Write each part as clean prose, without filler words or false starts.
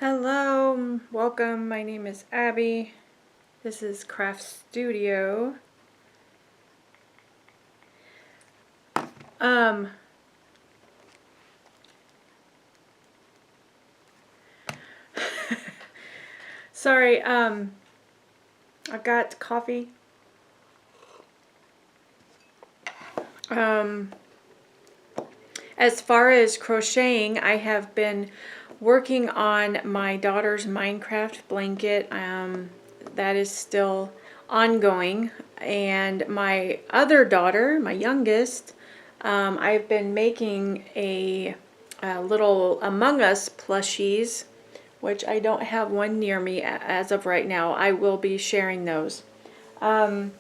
Hello, welcome. My name is Abby. This is Craft Studio. Sorry, I got coffee. As far as crocheting, I have been working on my daughter's Minecraft blanket. That is still ongoing. And my other daughter, my youngest, I've been making a little Among Us plushies, which I don't have one near me as of right now. I will be sharing those. Among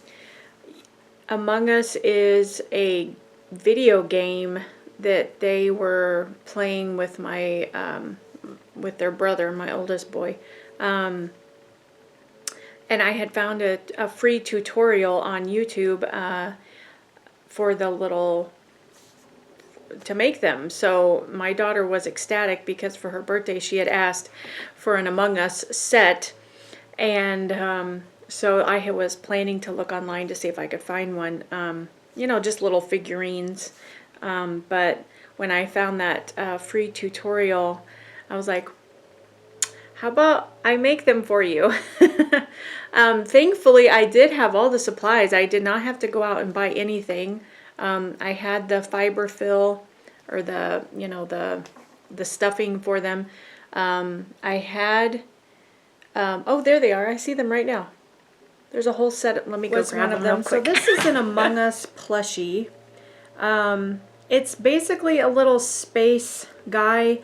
Us is a video game that they were playing with my with their brother, my oldest boy. And I had found a free tutorial on YouTube for the little to make them. So my daughter was ecstatic because for her birthday she had asked for an Among Us set, and so I was planning to look online to see if I could find one. You know, just little figurines. But when I found that free tutorial, I was like, how about I make them for you? Thankfully, I did have all the supplies. I did not have to go out and buy anything. I had the fiber fill, or the, you know, the stuffing for them. I had, oh, there they are. I see them right now. There's a whole set. Let me go grab one of them. So this is an Among Us plushie. It's basically a little space guy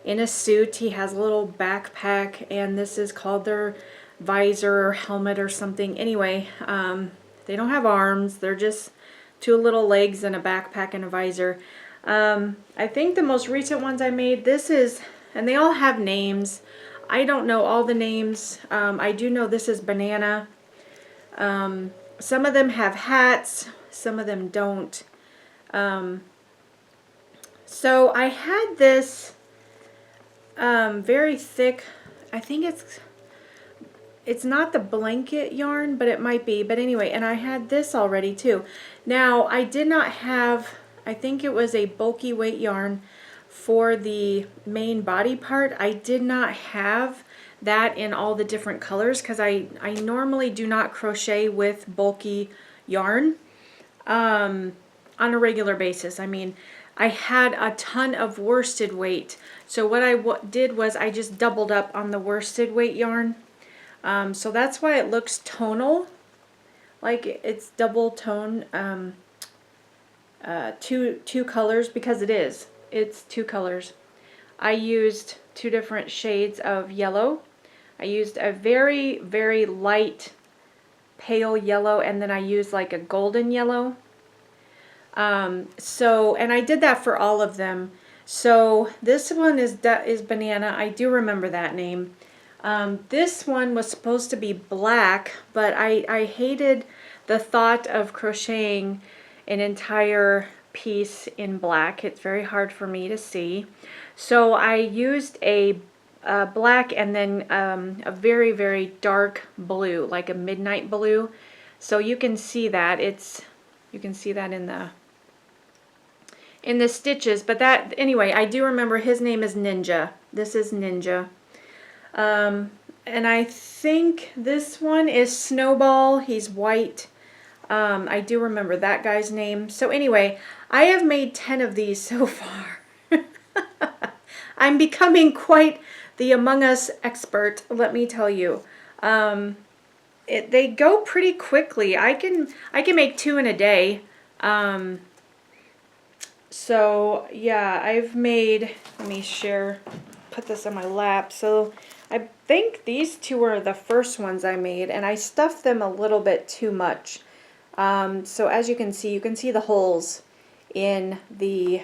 in a suit. He has a little backpack, and this is called their visor or helmet or something. Anyway, they don't have arms. They're just two little legs and a backpack and a visor. I think the most recent ones I made, this is, and they all have names. I don't know all the names. I do know this is banana. Some of them have hats, some of them don't. So I had this very thick, I think it's not the blanket yarn, but it might be. But anyway, and I had this already too. Now I did not have, I think it was a bulky weight yarn for the main body part. I did not have that in all the different colors because I normally do not crochet with bulky yarn on a regular basis. I mean, I had a ton of worsted weight, so what I did was I just doubled up on the worsted weight yarn. So that's why it looks tonal, like it's double tone, two colors, because it is. It's two colors. I used two different shades of yellow. I used a very, very light pale yellow, and then I used like a golden yellow. And I did that for all of them. So this one is banana. I do remember that name. This one was supposed to be black, but I hated the thought of crocheting an entire piece in black. It's very hard for me to see. So I used a black and then a very, very dark blue, like a midnight blue. So you can see that you can see that in the stitches. But that, anyway, I do remember his name is Ninja. This is Ninja. And I think this one is Snowball. He's white. I do remember that guy's name. So anyway, I have made 10 of these so far. I'm becoming quite the Among Us expert, let me tell you. They go pretty quickly. I can make 2 in a day. So yeah, I've made, let me put this on my lap. So I think these 2 are the first ones I made, and I stuffed them a little bit too much. So as you can see the holes in the,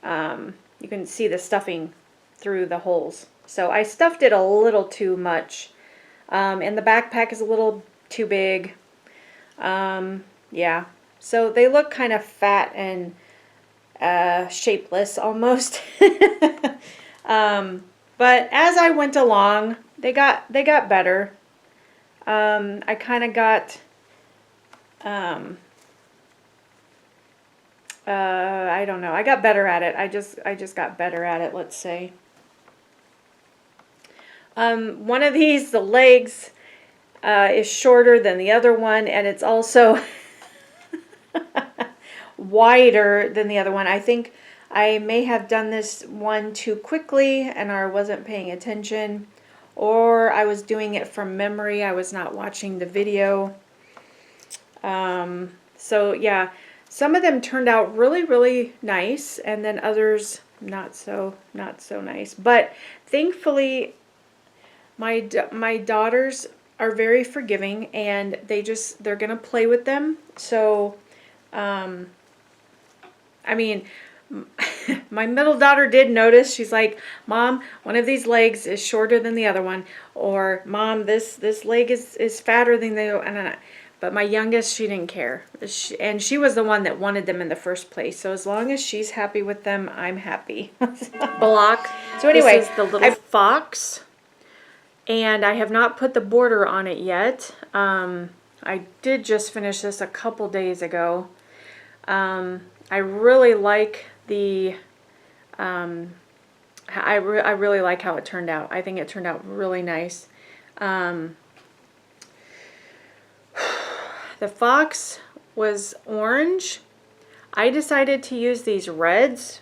you can see the stuffing through the holes. So I stuffed it a little too much. And the backpack is a little too big. Yeah, so they look kind of fat and shapeless almost. But as I went along, they got better. I kind of got, I don't know. I got better at it. I just got better at it, let's say. One of these, the legs, is shorter than the other one, and it's also wider than the other one. I think I may have done this one too quickly and I wasn't paying attention, or I was doing it from memory. I was not watching the video. So yeah, some of them turned out really, really nice, and then others not so nice. But thankfully, my daughters are very forgiving, and they're gonna play with them. So, I mean, my middle daughter did notice. She's like, "Mom, one of these legs is shorter than the other one," or "Mom, this leg is fatter than the other." But my youngest, she didn't care, and she was the one that wanted them in the first place. So as long as she's happy with them, I'm happy. Block. So anyway, this is the little fox, and I have not put the border on it yet. I did just finish this a couple days ago. I really like the, I really like how it turned out. I think it turned out really nice. The fox was orange. I decided to use these reds.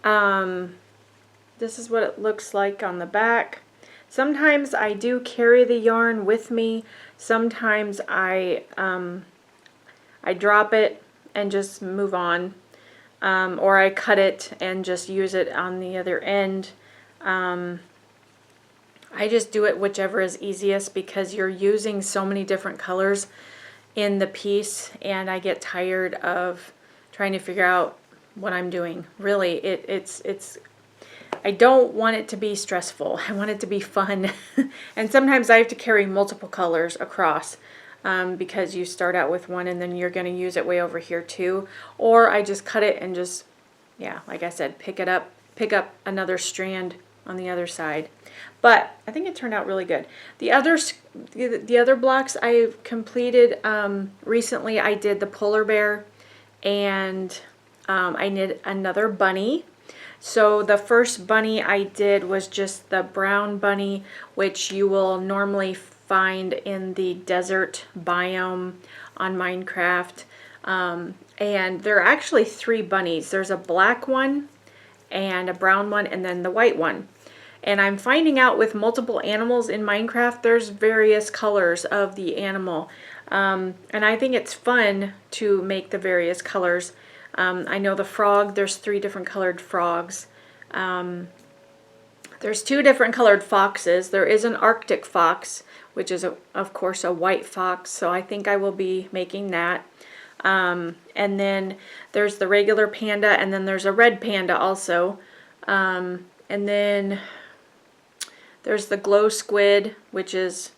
This is what it looks like on the back. Sometimes I do carry the yarn with me. Sometimes I drop it and just move on. Or I cut it and just use it on the other end. I just do it whichever is easiest, because you're using so many different colors in the piece, and I get tired of trying to figure out what I'm doing. Really, it's I don't want it to be stressful. I want it to be fun. And sometimes I have to carry multiple colors across, because you start out with one and then you're going to use it way over here too. Or I just cut it and just, yeah, like I said, pick up another strand on the other side. But I think it turned out really good. The other blocks I completed recently. I did the polar bear, and I did another bunny. So the first bunny I did was just the brown bunny, which you will normally find in the desert biome on Minecraft. And there are actually 3 bunnies. There's a black one, and a brown one, and then the white one. And I'm finding out with multiple animals in Minecraft, there's various colors of the animal. And I think it's fun to make the various colors. I know the frog, there's 3 different colored frogs. There's 2 different colored foxes. There is an Arctic fox, which is, of course, a white fox. So I think I will be making that. And then there's the regular panda, and then there's a red panda also. And then there's the glow squid, which is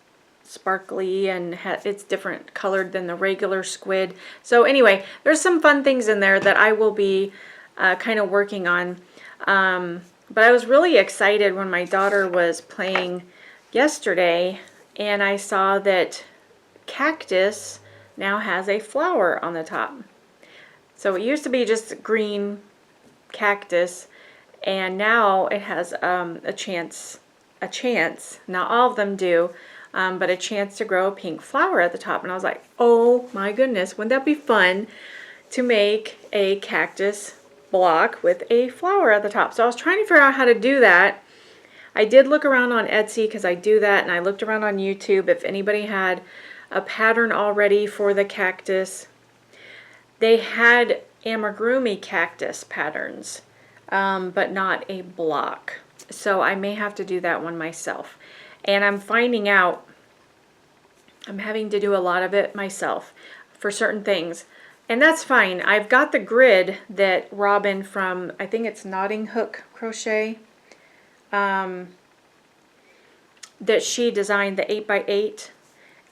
sparkly and it's different colored than the regular squid. So anyway, there's some fun things in there that I will be kind of working on. But I was really excited when my daughter was playing yesterday, and I saw that cactus now has a flower on the top. So it used to be just green cactus, and now it has a chance, not all of them do, but a chance to grow a pink flower at the top. And I was like, oh my goodness, wouldn't that be fun to make a cactus block with a flower at the top? So I was trying to figure out how to do that. I did look around on Etsy, because I do that, and I looked around on YouTube if anybody had a pattern already for the cactus. They had amigurumi cactus patterns, but not a block. So I may have to do that one myself. And I'm finding out I'm having to do a lot of it myself for certain things. And that's fine. I've got the grid that Robin from, I think it's Knotting Hook Crochet, that she designed, the 8x8.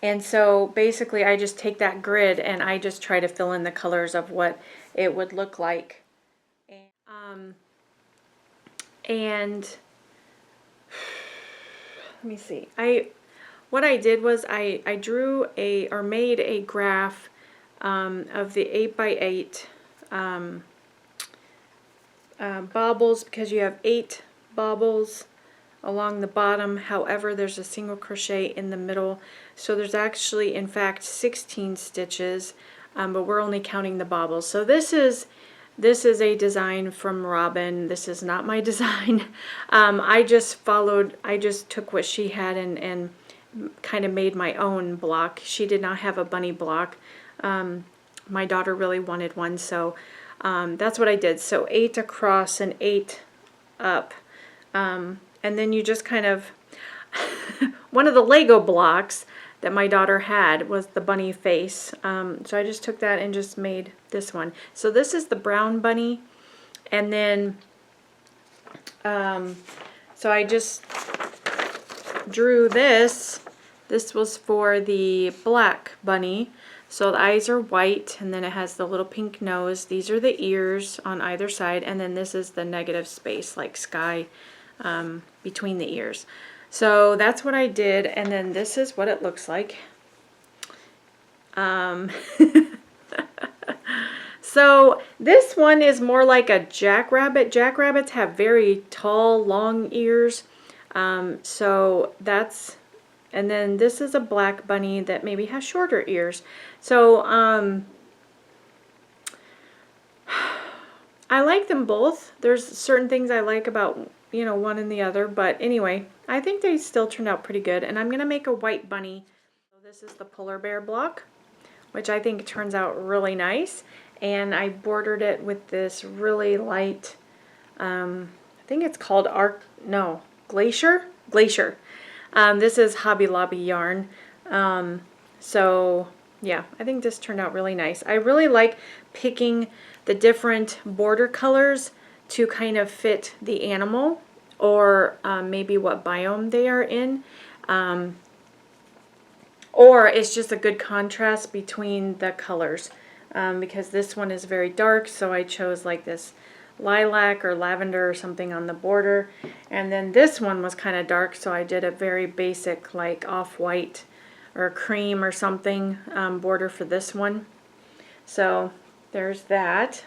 And so basically I just take that grid and I just try to fill in the colors of what it would look like. And let me see. What I did was I drew or made a graph of the 8x8 baubles, because you have 8 baubles along the bottom. However, there's a single crochet in the middle, so there's actually in fact 16 stitches, but we're only counting the baubles. So this is a design from Robin. This is not my design. I just took what she had and kind of made my own block. She did not have a bunny block. My daughter really wanted one, so that's what I did. So 8 across and 8 up. And then you just kind of, one of the Lego blocks that my daughter had was the bunny face. So I just took that and just made this one. So this is the brown bunny. And then, so I just drew this. This was for the black bunny. So the eyes are white, and then it has the little pink nose. These are the ears on either side, and then this is the negative space, like sky, between the ears. So that's what I did, and then this is what it looks like. So this one is more like a jackrabbit. Jackrabbits have very tall, long ears. So that's, and then this is a black bunny that maybe has shorter ears. So I like them both. There's certain things I like about, you know, one and the other, but anyway, I think they still turned out pretty good. And I'm gonna make a white bunny. So this is the polar bear block, which I think turns out really nice. And I bordered it with this really light, I think it's called Glacier. This is Hobby Lobby yarn. So yeah, I think this turned out really nice. I really like picking the different border colors to kind of fit the animal, or maybe what biome they are in. Or it's just a good contrast between the colors, because this one is very dark, so I chose like this lilac or lavender or something on the border, and then this one was kind of dark, so I did a very basic like off-white or cream or something border for this one. So there's that.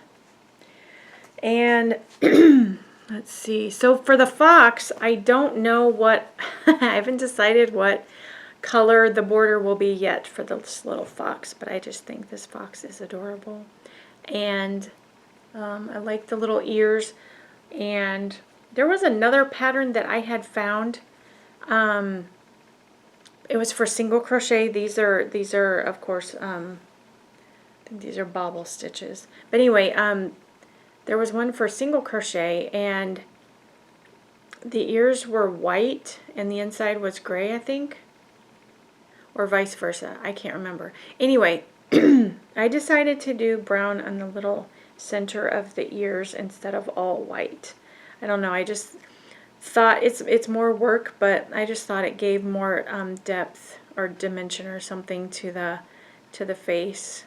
And let's see, so for the fox, I don't know what I haven't decided what color the border will be yet for this little fox, but I just think this fox is adorable. And I like the little ears. And there was another pattern that I had found. It was for single crochet. These are of course, I think these are bobble stitches. But anyway, there was one for single crochet, and the ears were white and the inside was gray, I think. Or vice versa. I can't remember. Anyway, I decided to do brown on the little center of the ears instead of all white. I don't know. I just thought it's more work, but I just thought it gave more depth or dimension or something to the face.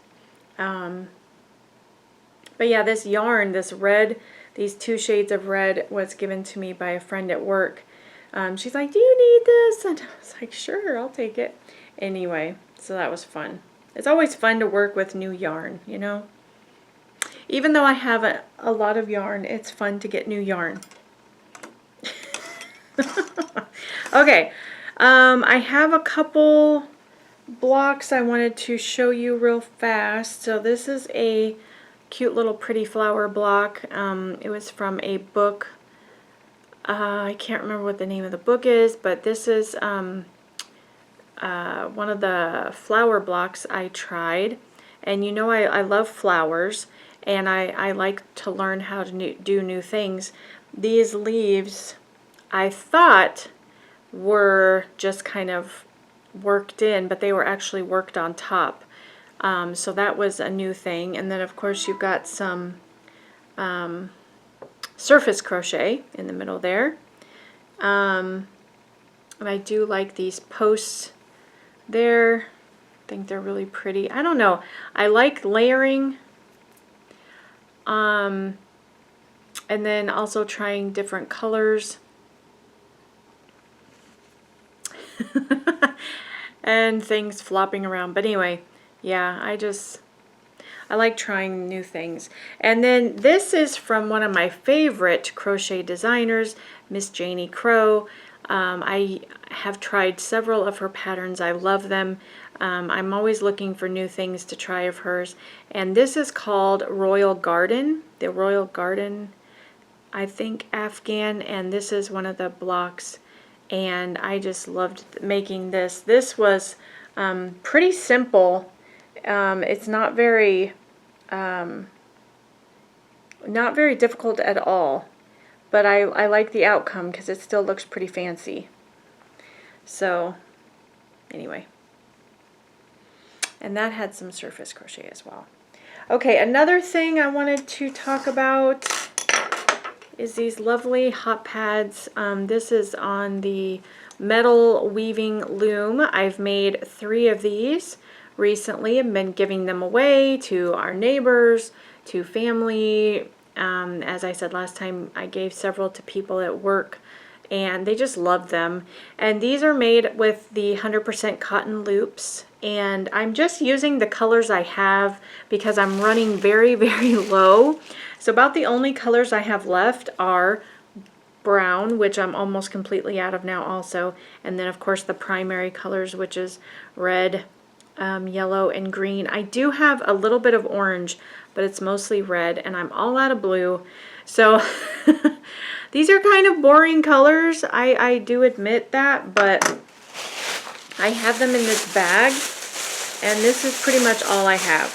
But yeah, this yarn, this red, these 2 shades of red was given to me by a friend at work. She's like, "Do you need this?" And I was like, "Sure, I'll take it." Anyway, so that was fun. It's always fun to work with new yarn, you know? Even though I have a lot of yarn, it's fun to get new yarn. Okay, I have a couple blocks I wanted to show you real fast. So this is a cute little pretty flower block. It was from a book. I can't remember what the name of the book is, but this is one of the flower blocks I tried. And you know I love flowers, and I like to learn how to do new things. These leaves I thought were just kind of worked in, but they were actually worked on top. So that was a new thing. And then of course you've got some surface crochet in the middle there. And I do like these posts there. I think they're really pretty. I don't know. I like layering. And then also trying different colors. and things flopping around. But anyway, yeah, I like trying new things. And then this is from one of my favorite crochet designers, Miss Janie Crow. I have tried several of her patterns. I love them. I'm always looking for new things to try of hers. And this is called Royal Garden, the Royal Garden, I think, Afghan. And this is one of the blocks. And I just loved making this. This was pretty simple. It's not very difficult at all, but I like the outcome because it still looks pretty fancy. So anyway, and that had some surface crochet as well. Okay, another thing I wanted to talk about is these lovely hot pads. This is on the metal weaving loom. I've made 3 of these recently and been giving them away to our neighbors, to family. As I said last time, I gave several to people at work and they just love them. And these are made with the 100% cotton loops, and I'm just using the colors I have because I'm running very, very low. So about the only colors I have left are brown, which I'm almost completely out of now also, and then of course the primary colors, which is red, yellow, and green. I do have a little bit of orange, but it's mostly red, and I'm all out of blue. So these are kind of boring colors, I do admit that, but I have them in this bag, and this is pretty much all I have.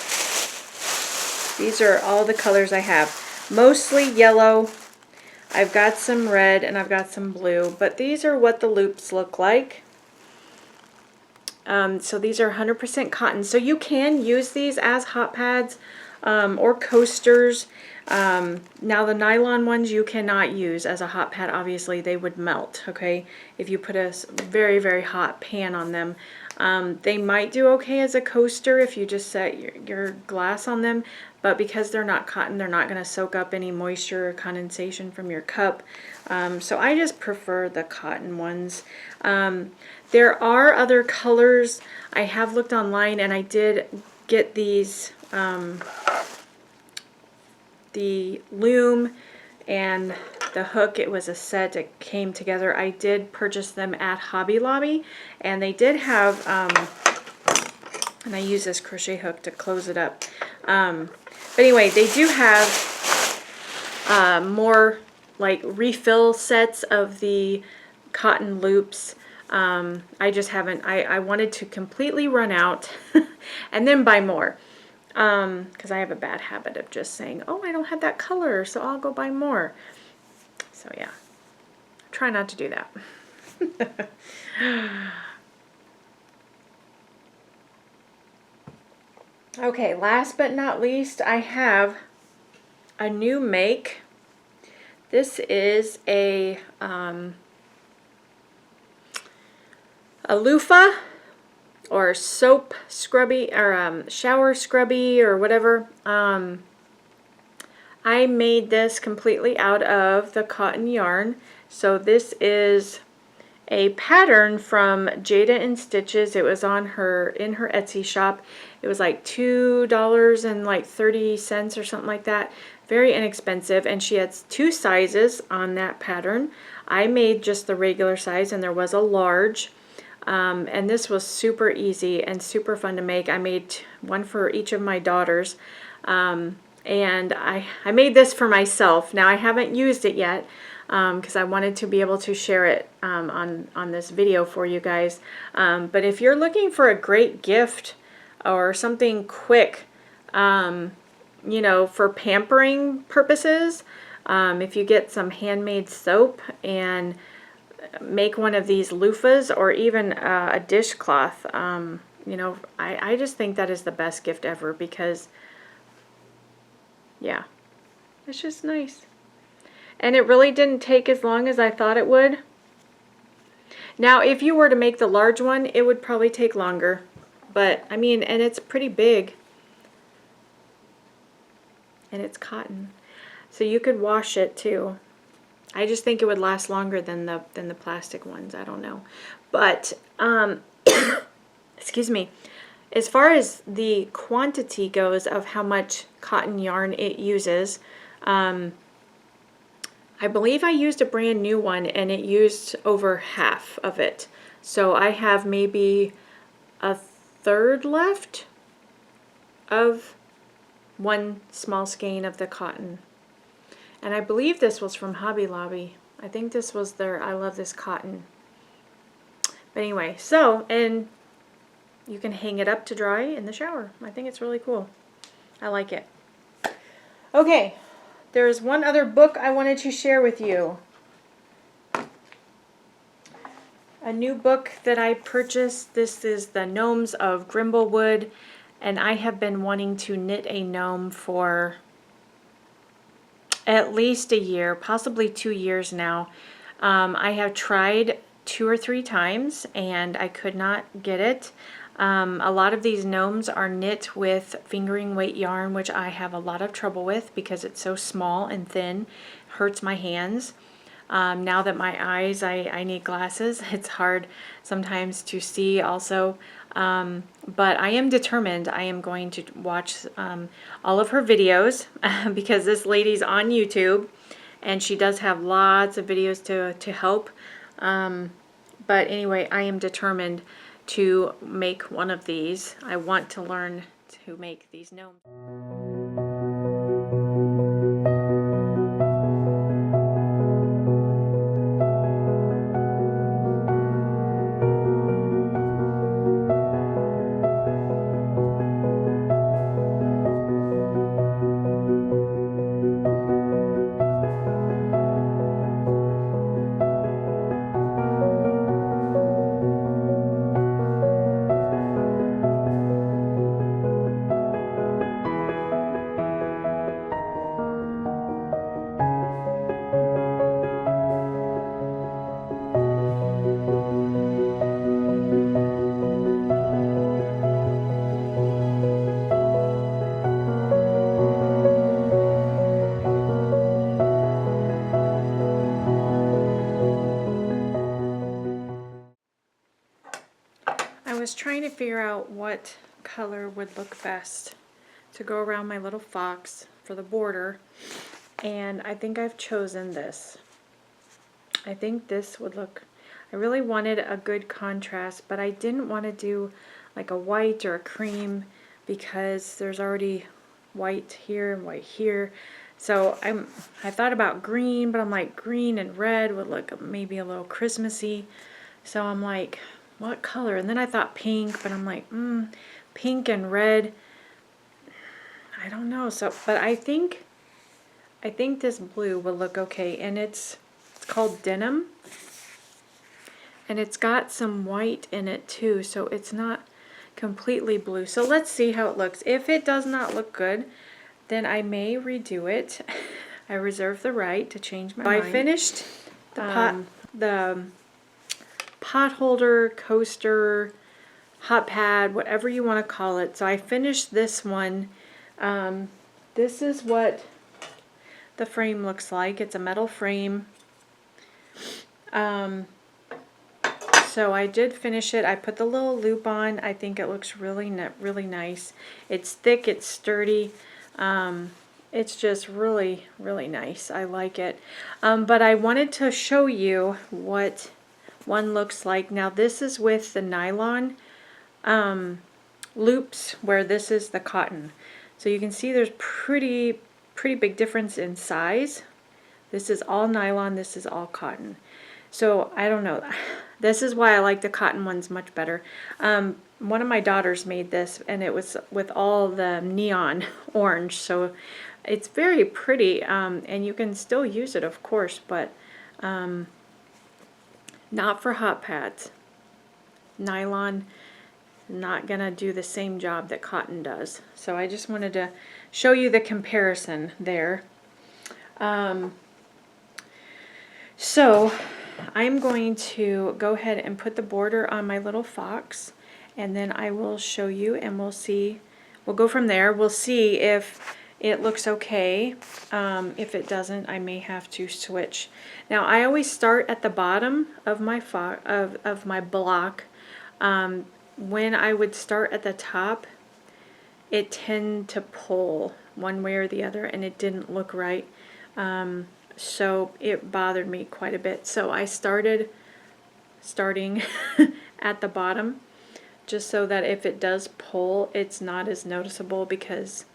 These are all the colors I have. Mostly yellow. I've got some red, and I've got some blue, but these are what the loops look like. So these are 100% cotton. So you can use these as hot pads or coasters. Now the nylon ones you cannot use as a hot pad. Obviously they would melt, okay, if you put a very, very hot pan on them. They might do okay as a coaster if you just set your glass on them, but because they're not cotton, they're not going to soak up any moisture or condensation from your cup. So I just prefer the cotton ones. There are other colors. I have looked online and I did get these, the loom and the hook. It was a set, it came together. I did purchase them at Hobby Lobby, and they did have, and I use this crochet hook to close it up. But anyway, they do have more like refill sets of the cotton loops. I just haven't, I wanted to completely run out and then buy more. Because I have a bad habit of just saying, oh, I don't have that color, so I'll go buy more. So yeah, try not to do that. Okay, last but not least, I have a new make. This is a loofah or soap scrubby or shower scrubby or whatever. I made this completely out of the cotton yarn. So this is a pattern from Jada and Stitches. It was on in her Etsy shop. It was like $2.30 or something like that. Very inexpensive, and she had 2 sizes on that pattern. I made just the regular size, and there was a large. And this was super easy and super fun to make. I made one for each of my daughters. And I made this for myself. Now I haven't used it yet because I wanted to be able to share it on this video for you guys. But if you're looking for a great gift or something quick, you know, for pampering purposes, if you get some handmade soap and make one of these loofahs or even a dishcloth, you know, I just think that is the best gift ever because, yeah, it's just nice. And it really didn't take as long as I thought it would. Now, if you were to make the large one, it would probably take longer. But, I mean, and it's pretty big. And it's cotton. So you could wash it too. I just think it would last longer than the plastic ones. I don't know. But excuse me, as far as the quantity goes of how much cotton yarn it uses, I believe I used a brand new one and it used over half of it. So I have maybe a third left of one small skein of the cotton. And I believe this was from Hobby Lobby. I think this was their I Love This Cotton. But anyway, so, and you can hang it up to dry in the shower. I think it's really cool. I like it. Okay, there's one other book I wanted to share with you. A new book that I purchased. This is The Gnomes of Grimblewood, and I have been wanting to knit a gnome for at least a year, possibly 2 years now. I have tried 2 or 3 times and I could not get it. A lot of these gnomes are knit with fingering weight yarn, which I have a lot of trouble with because it's so small and thin, hurts my hands. Now that my eyes, I need glasses, it's hard sometimes to see also. But I am determined. I am going to watch all of her videos because this lady's on YouTube and she does have lots of videos to help. But anyway, I am determined to make one of these. I want to learn to make these gnomes. I was trying to figure out what color would look best to go around my little fox for the border, and I think I've chosen this. I think this would look, I really wanted a good contrast, but I didn't want to do like a white or a cream because there's already white here and white here. So I thought about green, but I'm like green and red would look maybe a little Christmassy. So I'm like, what color? And then I thought pink, but I'm like, pink and red. I don't know. So, but I think this blue will look okay, and it's called Denim, and it's got some white in it too, so it's not completely blue. So let's see how it looks. If it does not look good, then I may redo it. I reserve the right to change my mind. I finished the pot holder, coaster, hot pad, whatever you want to call it. So I finished this one. This is what the frame looks like. It's a metal frame. So I did finish it. I put the little loop on. I think it looks really nice. It's thick, it's sturdy. It's just really nice. I like it. But I wanted to show you what one looks like. Now this is with the nylon loops, where this is the cotton. So you can see there's pretty big difference in size. This is all nylon, this is all cotton. So I don't know. This is why I like the cotton ones much better. One of my daughters made this, and it was with all the neon orange. So it's very pretty, and you can still use it, of course, but not for hot pads. Nylon, not gonna do the same job that cotton does. So I just wanted to show you the comparison there. So I'm going to go ahead and put the border on my little fox, and then I will show you, and we'll see. We'll go from there. We'll see if it looks okay. If it doesn't, I may have to switch. Now I always start at the bottom of my block, when I would start at the top, it tended to pull one way or the other, and it didn't look right. So it bothered me quite a bit. So I starting at the bottom, just so that if it does pull, it's not as noticeable because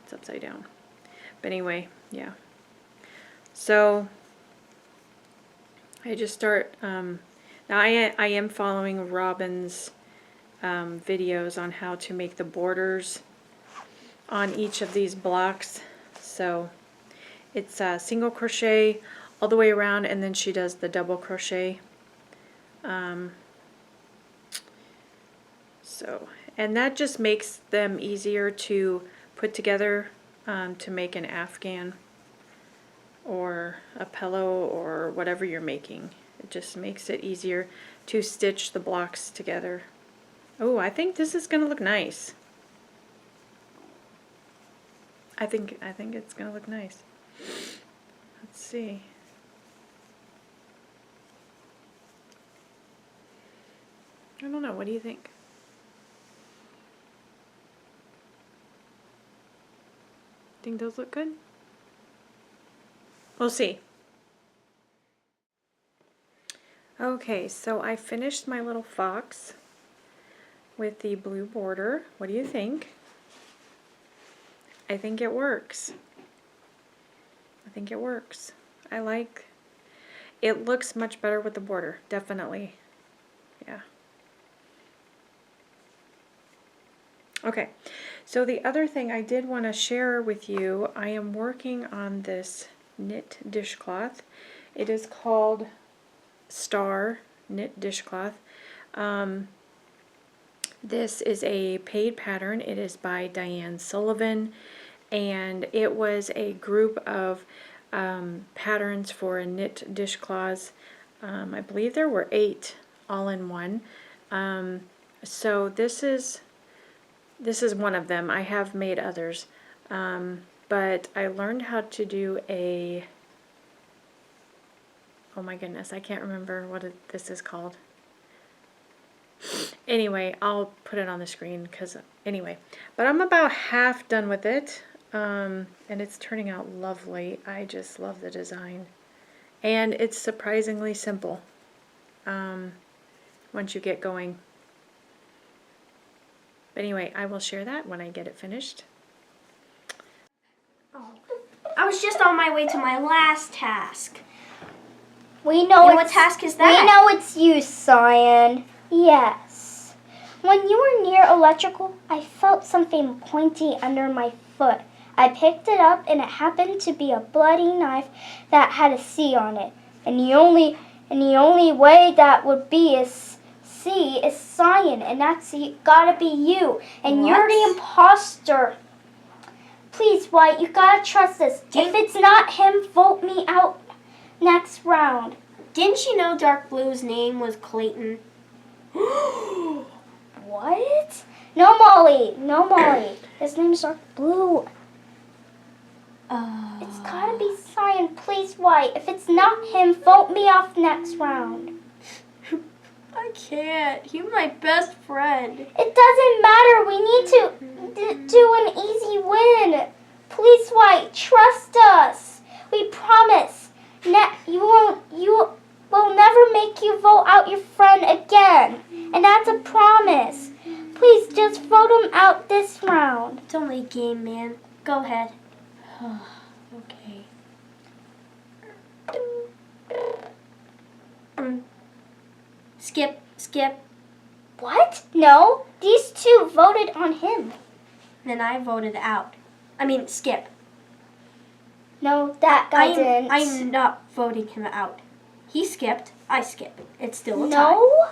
it's upside down. But anyway, yeah. So I just start, now I am following Robin's videos on how to make the borders on each of these blocks. So it's single crochet all the way around, and then she does the double crochet. And that just makes them easier to put together to make an afghan or a pillow or whatever you're making. It just makes it easier to stitch the blocks together. Oh, I think this is gonna look nice. I think it's gonna look nice. Let's see. I don't know, what do you think? Think those look good? We'll see. Okay, so I finished my little fox with the blue border. What do you think? I think it works. I think it works. I like it. Looks much better with the border, definitely. Yeah. Okay, so the other thing I did want to share with you, I am working on this knit dishcloth. It is called Star Knit Dishcloth. This is a paid pattern. It is by Diane Sullivan, and it was a group of patterns for a knit dishcloths. I believe there were 8 all in one. So this is one of them. I have made others, but I learned how to do a, oh my goodness, I can't remember what this is called. Anyway, I'll put it on the screen but I'm about half done with it, and it's turning out lovely. I just love the design, and it's surprisingly simple once you get going. But anyway, I will share that when I get it finished. Oh. I was just on my way to my last task. We know what task is that? We know it's you, Cyan. Yes. When you were near electrical, I felt something pointy under my foot. I picked it up, and it happened to be a bloody knife that had a C on it. And the only way that would be is C is Cyan, and that's gotta be you. And you're the imposter. Please, White, you gotta trust us. If it's not him, vote me out next round. Didn't you know Dark Blue's name was Clayton? What? No, Molly. No, Molly. His name's Dark Blue. It's gotta be Cyan. Please, White. If it's not him, vote me off next round. I can't. You're my best friend. It doesn't matter. We need to do an easy win. Please, White, trust us. We promise. We'll never make you vote out your friend again. And that's a promise. Please just vote him out this round. It's only a game, man. Go ahead. Okay. Skip. What? No, these two voted on him. Then I voted out. Skip. No, that guy didn't. I'm not voting him out. He skipped. I skip. It's still a tie. No.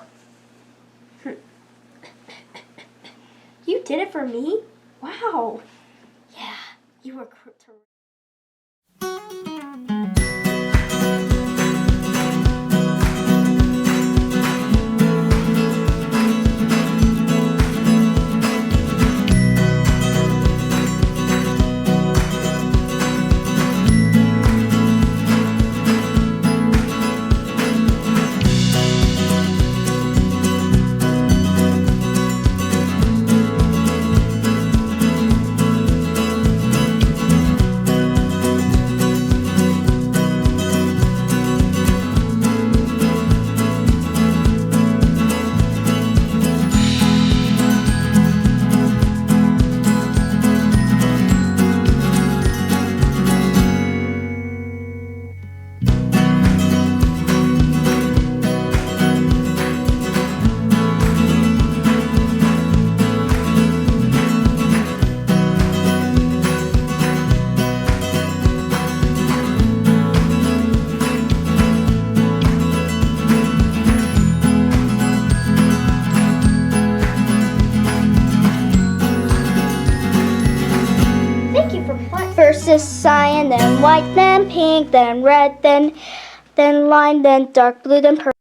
You did it for me? Wow. Yeah, you were terrific. cyan, then white, then pink, then red, then lime, then dark blue, then purple.